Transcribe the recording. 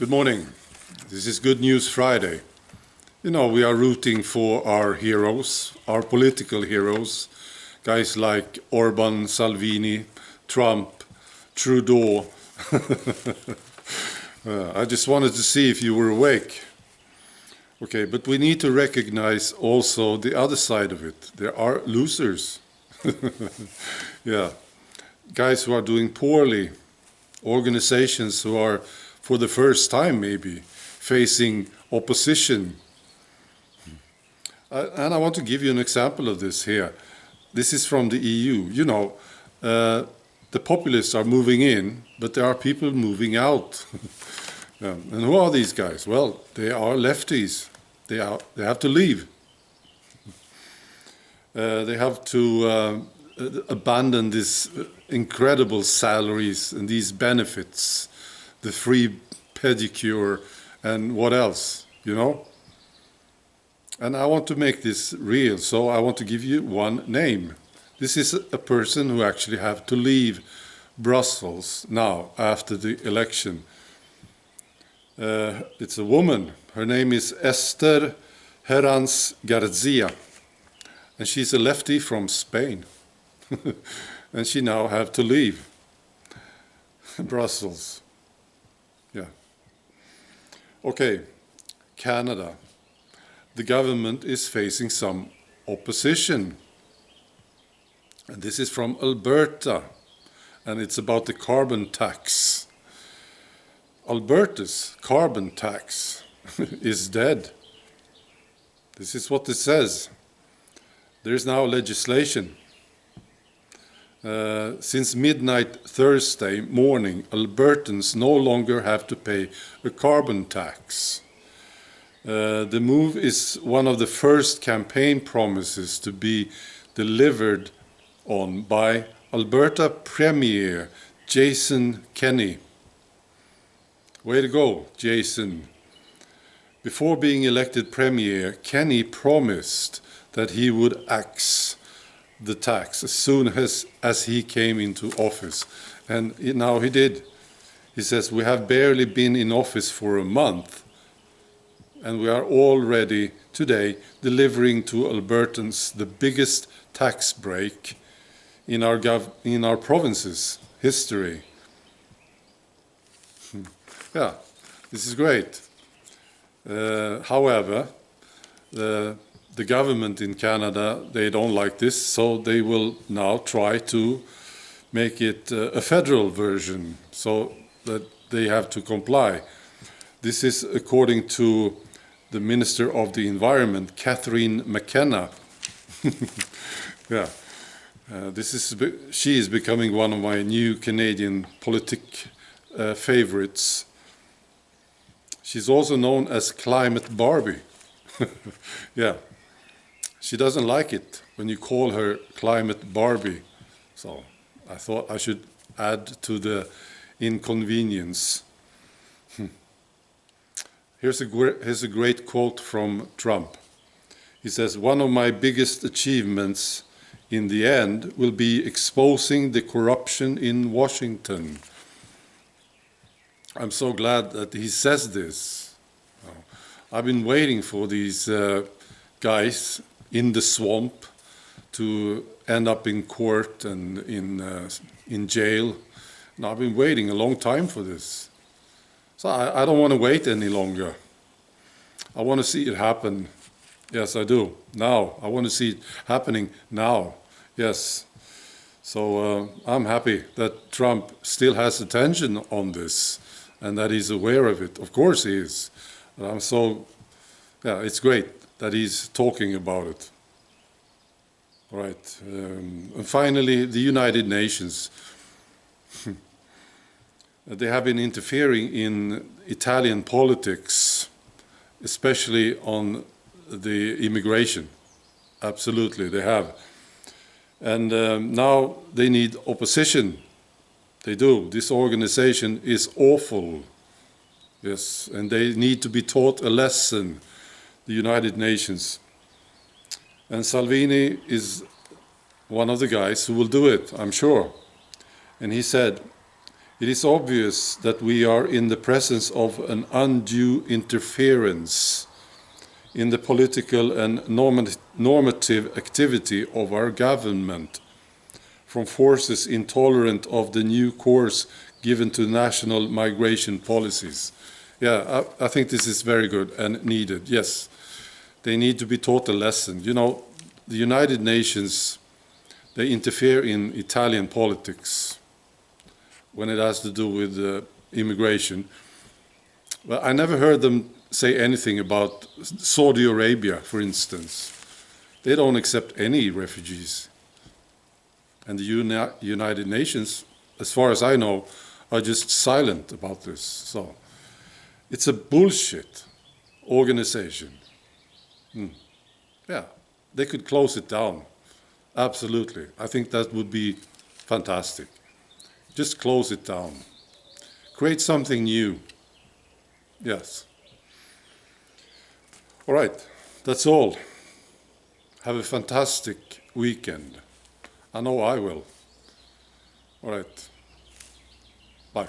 Good morning. This is Good News Friday. You know, we are rooting for our heroes, our political heroes, guys like Orban, Salvini, Trump, Trudeau. I just wanted to see if you were awake. Okay, but we need to recognize also the other side of it. There are losers. Yeah, guys who are doing poorly, organizations who are, for the first time maybe, facing opposition. And I want to give you an example of this here. This is from the EU. You know, the populists are moving in, but there are people moving out. And who are these guys? Well, they are lefties. They have to leave. They have to abandon these incredible salaries and these benefits, the free pedicure and what else, you know? And I want to make this real, so I want to give you one name. This is a person who actually have to leave Brussels now after the election. It's a woman. Her name is Esther Herranz Garcia, and she's a lefty from Spain. And she now have to leave Brussels. Yeah. Okay, Canada. The government is facing some opposition. And this is from Alberta, and it's about the carbon tax. Alberta's carbon tax is dead. This is what it says. There is now legislation. Since midnight Thursday morning, Albertans no longer have to pay a carbon tax. The move is one of the first campaign promises to be delivered on by Alberta Premier Jason Kenney. Way to go, Jason. Before being elected Premier, Kenney promised that he would axe the tax as soon as he came into office. And now he did. He says, we have barely been in office for a month, and we are already today delivering to Albertans the biggest tax break in our province's history. Yeah, this is great. However, the government in Canada, they don't like this, so they will now try to make it a federal version so that they have to comply. This is according to the Minister of the Environment, McKenna. Yeah, she is becoming one of my new Canadian favorites. She's also known as Climate Barbie. Yeah, she doesn't like it when you call her Climate Barbie. So I thought I should add to the inconvenience. Here's a great quote from Trump. He says, one of my biggest achievements in the end will be exposing the corruption in Washington. I'm so glad that he says this. I've been waiting for these guys in the swamp to end up in court and in jail. And I've been waiting a long time for this. So I don't want to wait any longer. I want to see it happen. Yes, I do. Now. I want to see it happening now. Yes. So I'm happy that Trump still has attention on this and that he's aware of it. Of course he is. It's great that he's talking about it. All right. And finally, the United Nations. They have been interfering in Italian politics, especially on the immigration. Absolutely, they have. And now they need opposition. They do. This organization is awful. Yes, and they need to be taught a lesson, the United Nations. And Salvini is one of the guys who will do it, I'm sure. And he said, It is obvious that we are in the presence of an undue interference in the political and normative activity of our government from forces intolerant of the new course given to national migration policies. Yeah, I think this is very good and needed. Yes, they need to be taught a lesson. You know, the United Nations, they interfere in Italian politics when it has to do with immigration. Well, I never heard them say anything about Saudi Arabia, for instance. They don't accept any refugees. And the United Nations, as far as I know, are just silent about this. So it's a bullshit organization. Yeah, they could close it down. Absolutely. I think that would be fantastic. Just close it down. Create something new. Yes. All right, that's all. Have a fantastic weekend. I know I will. All right. Bye.